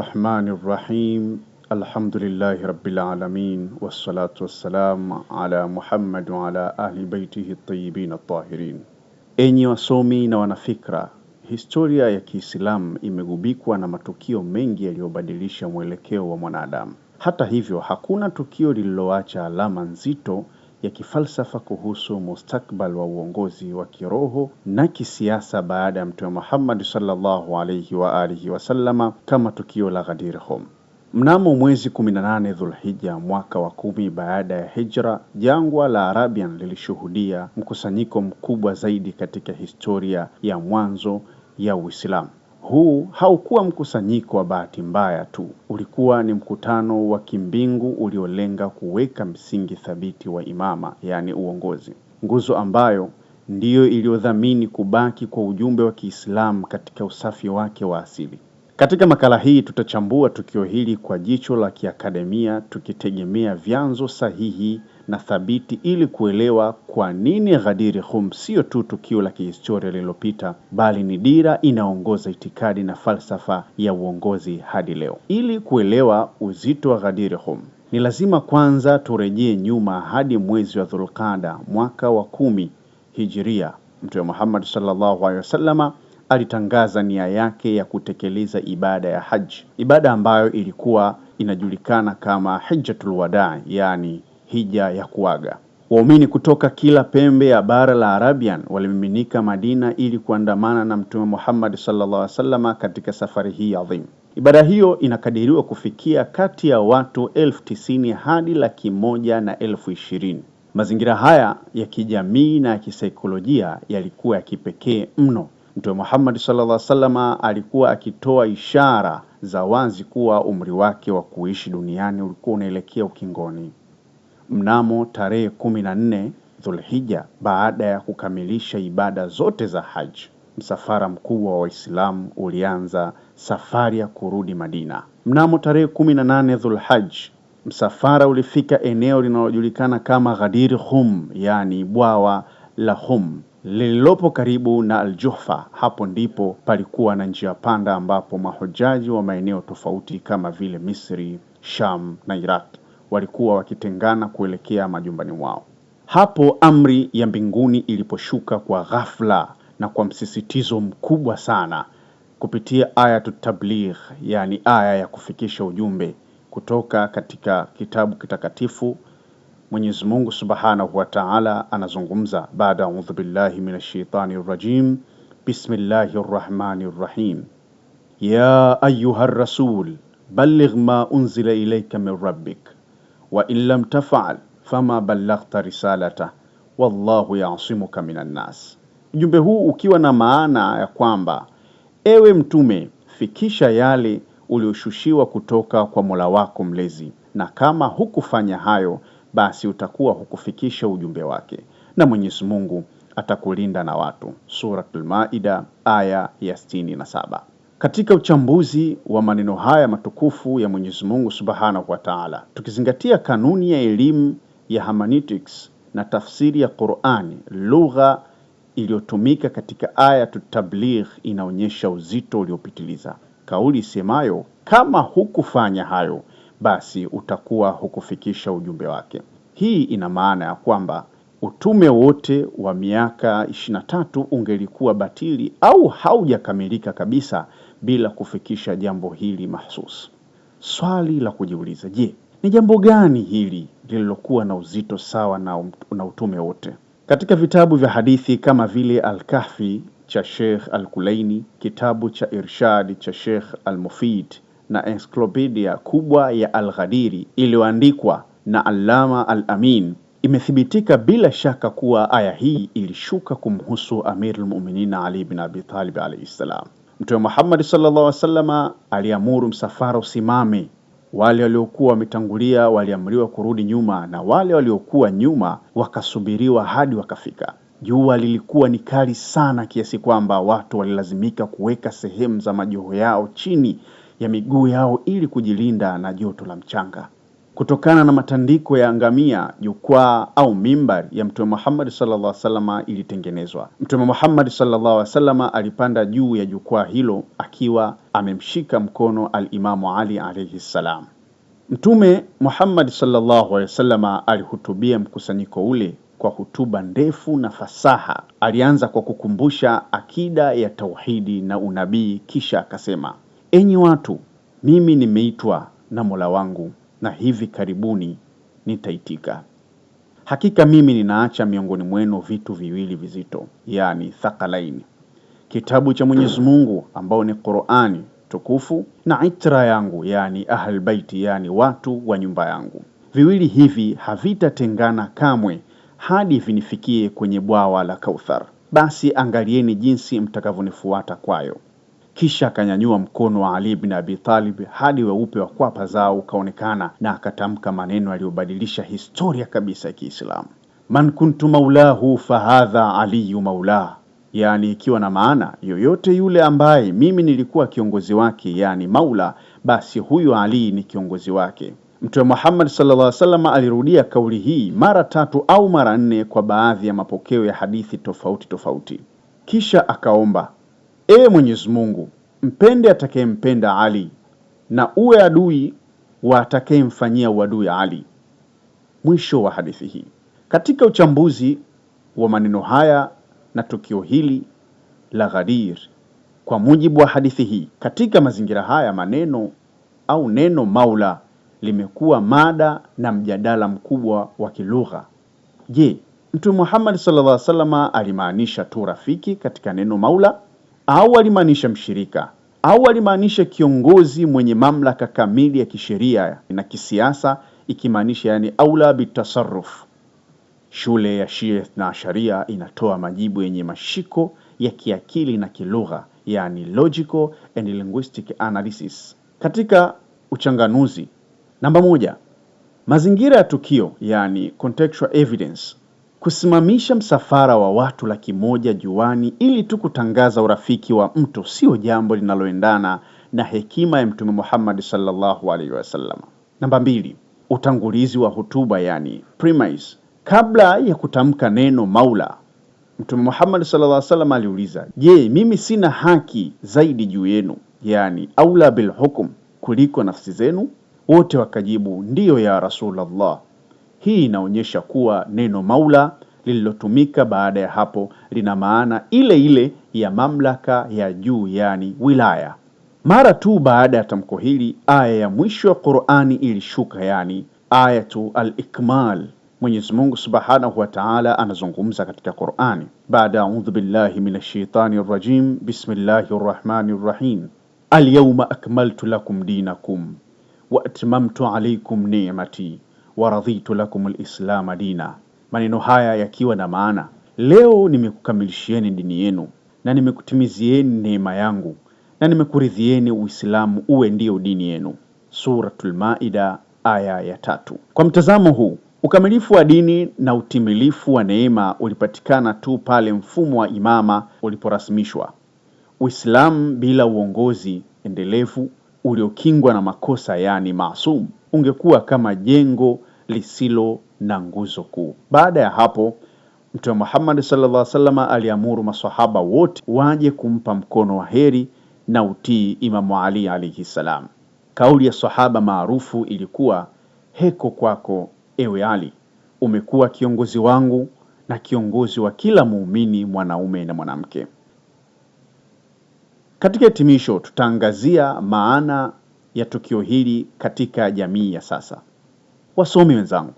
Bismillahirrahmanirrahim. Alhamdulillahi rabbil alamin. Wassalatu wassalamu ala Muhammad wa ala ahli baitihi at-tayyibin at-tahirin. Enyi wasomi na wanafikra, historia ya Kiislamu imegubikwa na matukio mengi yaliyobadilisha mwelekeo wa mwanadamu. Hata hivyo, hakuna tukio lililoacha alama nzito ya kifalsafa kuhusu mustakbal wa uongozi wa kiroho na kisiasa baada ya Mtume Muhammad sallallahu alayhi wa alihi wasallama kama tukio la Ghadir Hum. Mnamo mwezi 18 Dhulhijja mwaka wa 10 baada ya Hijra, jangwa la Arabian lilishuhudia mkusanyiko mkubwa zaidi katika historia ya mwanzo ya Uislamu. Huu haukuwa mkusanyiko wa bahati mbaya tu, ulikuwa ni mkutano wa kimbingu uliolenga kuweka msingi thabiti wa imama, yani uongozi, nguzo ambayo ndiyo iliyodhamini kubaki kwa ujumbe wa Kiislamu katika usafi wake wa asili. Katika makala hii tutachambua tukio hili kwa jicho la kiakademia, tukitegemea vyanzo sahihi na thabiti ili kuelewa kwa nini Ghadir Hum sio tu tukio la kihistoria lililopita, bali ni dira inaongoza itikadi na falsafa ya uongozi hadi leo. Ili kuelewa uzito wa Ghadir Hum, ni lazima kwanza turejee nyuma hadi mwezi wa Dhulqaada mwaka wa 10 Hijria. Mtume Muhammad sallallahu alaihi wasallama alitangaza nia yake ya kutekeleza ibada ya haji, ibada ambayo ilikuwa inajulikana kama Hijjatul Wadaa, yani hija ya kuaga. Waumini kutoka kila pembe ya bara la Arabian walimiminika Madina ili kuandamana na Mtume Muhammad sallallahu alaihi wasallam katika safari hii adhim. Ibada hiyo inakadiriwa kufikia kati ya watu 90,000 hadi 120,000. Mazingira haya ya kijamii na ya kisaikolojia yalikuwa ya kipekee mno. Mtume Muhammad sallallahu alaihi wasallam alikuwa akitoa ishara za wazi kuwa umri wake wa kuishi duniani ulikuwa unaelekea ukingoni. Mnamo tarehe 14 Dhulhijja, baada ya kukamilisha ibada zote za haji, msafara mkubwa wa Waislamu ulianza safari ya kurudi Madina. Mnamo tarehe 18 Dhulhajj, msafara ulifika eneo linalojulikana kama Ghadir Hum, yani bwawa la Hum lililopo karibu na Al-Juhfa. Hapo ndipo palikuwa na njia panda ambapo mahujaji wa maeneo tofauti kama vile Misri, Sham na Iraq walikuwa wakitengana kuelekea majumbani mwao. Hapo amri ya mbinguni iliposhuka kwa ghafla na kwa msisitizo mkubwa sana kupitia ayatut tabligh, yani aya ya kufikisha ujumbe kutoka katika kitabu kitakatifu. Mwenyezi Mungu Subhanahu wa Ta'ala anazungumza baada a'udhu billahi minash shaitani rajim. Bismillahirrahmanirrahim. Ya ayyuhar rasul balligh ma unzila ilayka min rabbik wa in lam taf'al fama ballaghta risalata wallahu ya'simuka minan nas. Ujumbe huu ukiwa na maana ya kwamba, ewe mtume, fikisha yale ulioshushiwa kutoka kwa Mola wako mlezi, na kama hukufanya hayo basi utakuwa hukufikisha ujumbe wake, na Mwenyezi Mungu atakulinda na watu. Suratul Maida aya ya 67. Katika uchambuzi wa maneno haya matukufu ya Mwenyezi Mungu Subhanahu wa Ta'ala, tukizingatia kanuni ya elimu ya hermeneutics na tafsiri ya Qur'ani, lugha iliyotumika katika ayatut tabligh inaonyesha uzito uliopitiliza. Kauli isemayo kama hukufanya hayo basi utakuwa hukufikisha ujumbe wake. Hii ina maana ya kwamba utume wote wa miaka 23 ungelikuwa batili au haujakamilika kabisa bila kufikisha jambo hili mahsus. Swali la kujiuliza, je, ni jambo gani hili lililokuwa na uzito sawa na utume wote? Katika vitabu vya hadithi kama vile Al-Kahfi cha Sheikh Al-Kulaini, kitabu cha Irshad cha Sheikh Al-Mufid na encyclopedia kubwa ya Al-Ghadiri iliyoandikwa na Allama Al-Amin, imethibitika bila shaka kuwa aya hii ilishuka kumhusu Amirul Mu'minin Ali bin Abi Talib alayhi salam. Mtume Muhammad sallallahu alaihi wasallam aliamuru msafara usimame. Wale waliokuwa wametangulia waliamriwa kurudi nyuma, na wale waliokuwa nyuma wakasubiriwa hadi wakafika. Jua lilikuwa ni kali sana kiasi kwamba watu walilazimika kuweka sehemu za majoho yao chini ya miguu yao ili kujilinda na joto la mchanga. Kutokana na matandiko ya ngamia, jukwaa au mimbar ya Mtume Muhammad sallallahu alaihi wasallam ilitengenezwa. Mtume Muhammad sallallahu alaihi wasallam alipanda juu ya jukwaa hilo akiwa amemshika mkono al-Imamu Ali alayhi salam. Mtume Muhammad sallallahu alaihi wasallam alihutubia mkusanyiko ule kwa hutuba ndefu na fasaha. Alianza kwa kukumbusha akida ya tauhidi na unabii, kisha akasema: enyi watu, mimi nimeitwa na Mola wangu na hivi karibuni nitaitika. Hakika mimi ninaacha miongoni mwenu vitu viwili vizito, yani thaqalaini: kitabu cha Mwenyezi Mungu ambao ni Qur'ani tukufu, na itra yangu, yani ahl baiti, yani watu wa nyumba yangu. Viwili hivi havitatengana kamwe hadi vinifikie kwenye bwawa la Kauthar. Basi angalieni jinsi mtakavyonifuata kwayo. Kisha akanyanyua mkono wa Ali ibn Abi Talib hadi weupe wa kwapa zao ukaonekana, na akatamka maneno yaliyobadilisha historia kabisa ya Kiislamu: man kuntu maulahu fahadha aliyu maulah, yani ikiwa na maana yoyote yule ambaye mimi nilikuwa kiongozi wake, yani maula, basi huyu Ali ni kiongozi wake. Mtume Muhammad sallallahu alaihi wasallam alirudia kauli hii mara 3 au mara 4 kwa baadhi ya mapokeo ya hadithi tofauti tofauti. Kisha akaomba: Ewe Mwenyezi Mungu, mpende atakayempenda Ali na uwe adui wa atakayemfanyia uadui Ali. Mwisho wa hadithi hii. Katika uchambuzi wa maneno haya na tukio hili la Ghadir, kwa mujibu wa hadithi hii, katika mazingira haya maneno au neno maula limekuwa mada na mjadala mkubwa wa kilugha. Je, Mtume Muhammad sallallahu alaihi wasallam alimaanisha tu rafiki katika neno maula, au alimaanisha mshirika, au alimaanisha kiongozi mwenye mamlaka kamili ya kisheria na kisiasa, ikimaanisha yani aula bitasarruf? Shule ya Shia na Sharia inatoa majibu yenye mashiko ya kiakili na kilugha, yani logical and linguistic analysis. Katika uchanganuzi, namba 1, mazingira ya tukio, yani contextual evidence. Kusimamisha msafara wa watu 100,000 juani ili tu kutangaza urafiki wa mtu sio jambo linaloendana na hekima ya Mtume Muhammad sallallahu alaihi wasallam. Namba 2, utangulizi wa hutuba, yani premise. Kabla ya kutamka neno maula, Mtume Muhammad sallallahu alaihi wasallam aliuliza: je, mimi sina haki zaidi juu yenu, yani aula bil hukum, kuliko nafsi zenu? Wote wakajibu: ndiyo ya Rasulullah. Hii inaonyesha kuwa neno maula lililotumika baada ya hapo lina maana ile ile ya mamlaka ya juu, yani wilaya. Mara tu baada ya tamko hili, aya ya mwisho ya Qur'ani ilishuka, yani ayatu al-ikmal. Mwenyezi Mungu Subhanahu wa Ta'ala anazungumza katika Qur'ani: baada a'udhu billahi minash shaitani rrajim, bismillahir rahmanir rahim, al-yawma akmaltu lakum dinakum wa atmamtu alaykum ni'mati wa raditu lakum al-islam dina. Maneno haya yakiwa na maana: leo nimekukamilishieni dini yenu na nimekutimizieni neema yangu na nimekuridhieni Uislamu uwe ndio dini yenu. Suratul Maida aya ya 3. Kwa mtazamo huu, ukamilifu wa dini na utimilifu wa neema ulipatikana tu pale mfumo wa imama uliporasmishwa. Uislamu bila uongozi endelevu uliokingwa na makosa, yani maasum, ungekuwa kama jengo lisilo na nguzo kuu. Baada ya hapo, Mtume Muhammad sallallahu alaihi wasallam aliamuru maswahaba wote waje kumpa mkono wa heri na utii Imamu Ali alayhi salam. Kauli ya sahaba maarufu ilikuwa: heko kwako ewe Ali, umekuwa kiongozi wangu na kiongozi wa kila muumini mwanaume na mwanamke. Katika hitimisho, tutaangazia maana ya tukio hili katika jamii ya sasa. Wasomi wenzangu,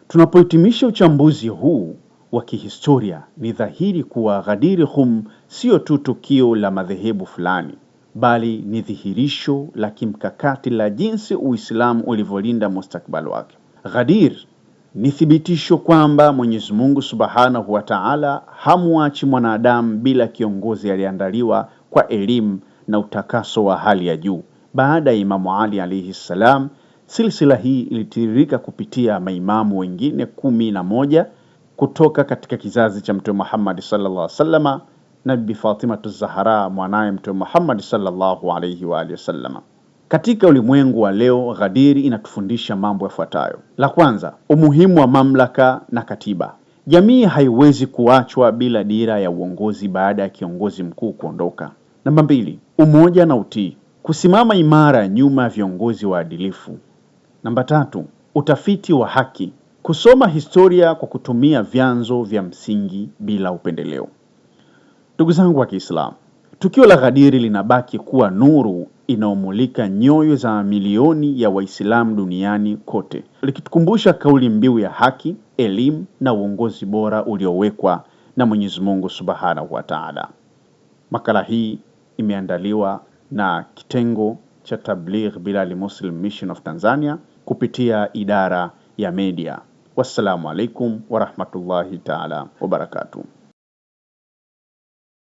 tunapohitimisha uchambuzi huu wa kihistoria, ni dhahiri kuwa Ghadir Hum sio tu tukio la madhehebu fulani, bali ni dhihirisho la kimkakati la jinsi Uislamu ulivyolinda mustakbal wake. Ghadir ni thibitisho kwamba Mwenyezi Mungu Subhanahu wa Ta'ala hamuachi mwanadamu bila kiongozi aliandaliwa kwa elimu na utakaso wa hali ya juu. Baada ya Imamu Ali alayhi salam, silsila hii ilitiririka kupitia maimamu wengine 11 kutoka katika kizazi cha Mtume Muhammad sallallahu alaihi wasallam na Bibi Fatima az-Zahra, mwanaye Mtume Muhammad sallallahu alaihi wa alihi wasallam. Katika ulimwengu wa leo, Ghadir inatufundisha mambo yafuatayo. La kwanza, umuhimu wa mamlaka na katiba. Jamii haiwezi kuachwa bila dira ya uongozi baada ya kiongozi mkuu kuondoka. Namba 2, umoja na utii. Kusimama imara nyuma ya viongozi waadilifu. Namba 3, utafiti wa haki. Kusoma historia kwa kutumia vyanzo vya msingi bila upendeleo. Ndugu zangu wa Kiislamu, tukio la Ghadir linabaki kuwa nuru inaomulika nyoyo za mamilioni ya Waislamu duniani kote, likitukumbusha kauli mbiu ya haki, elimu na uongozi bora uliowekwa na Mwenyezi Mungu Subhanahu wa Ta'ala. Makala hii imeandaliwa na kitengo cha Tabligh Bilal Muslim Mission of Tanzania kupitia idara ya media. Wassalamu alaikum wa rahmatullahi ta'ala wa barakatuh.